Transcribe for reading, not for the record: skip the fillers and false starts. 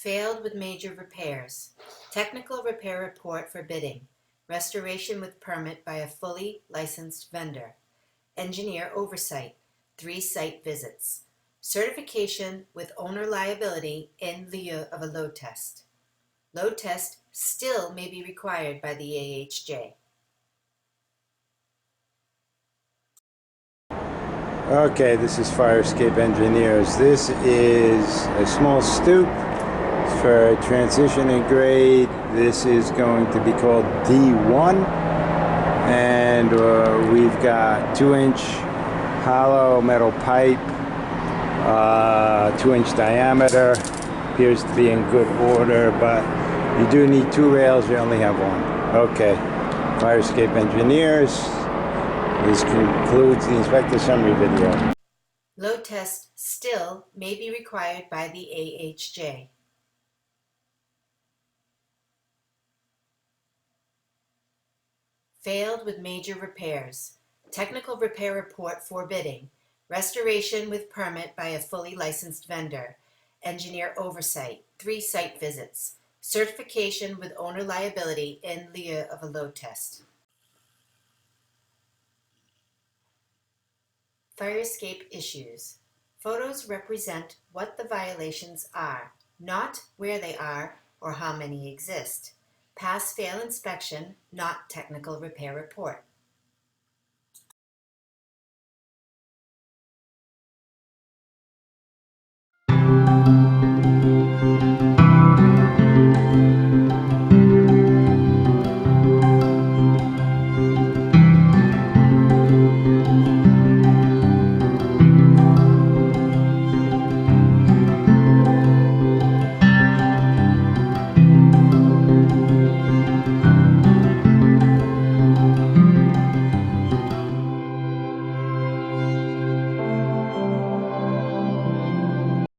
Failed with major repairs. Technical repair report for bidding. Restoration with permit by a fully licensed vendor. Engineer oversight. 3 site visits. Certification with owner liability in lieu of a load test. Load test still may be required by the AHJ. Okay, this is Fire Escape Engineers. This is a small stoop for transition and grade. This is going to be called D1, and we've got 2-inch hollow metal pipe, 2-inch diameter. Appears to be in good order, but you do need 2 rails. You only have 1. Okay, Fire Escape Engineers. This concludes the inspector summary video. Load test still may be required by the AHJ. Failed with major repairs. Technical repair report for bidding. Restoration with permit by a fully licensed vendor. Engineer oversight. 3 site visits. Certification with owner liability in lieu of a load test. Fire escape issues. Photos represent what the violations are, not where they are or how many exist. Pass-fail inspection, not technical repair report.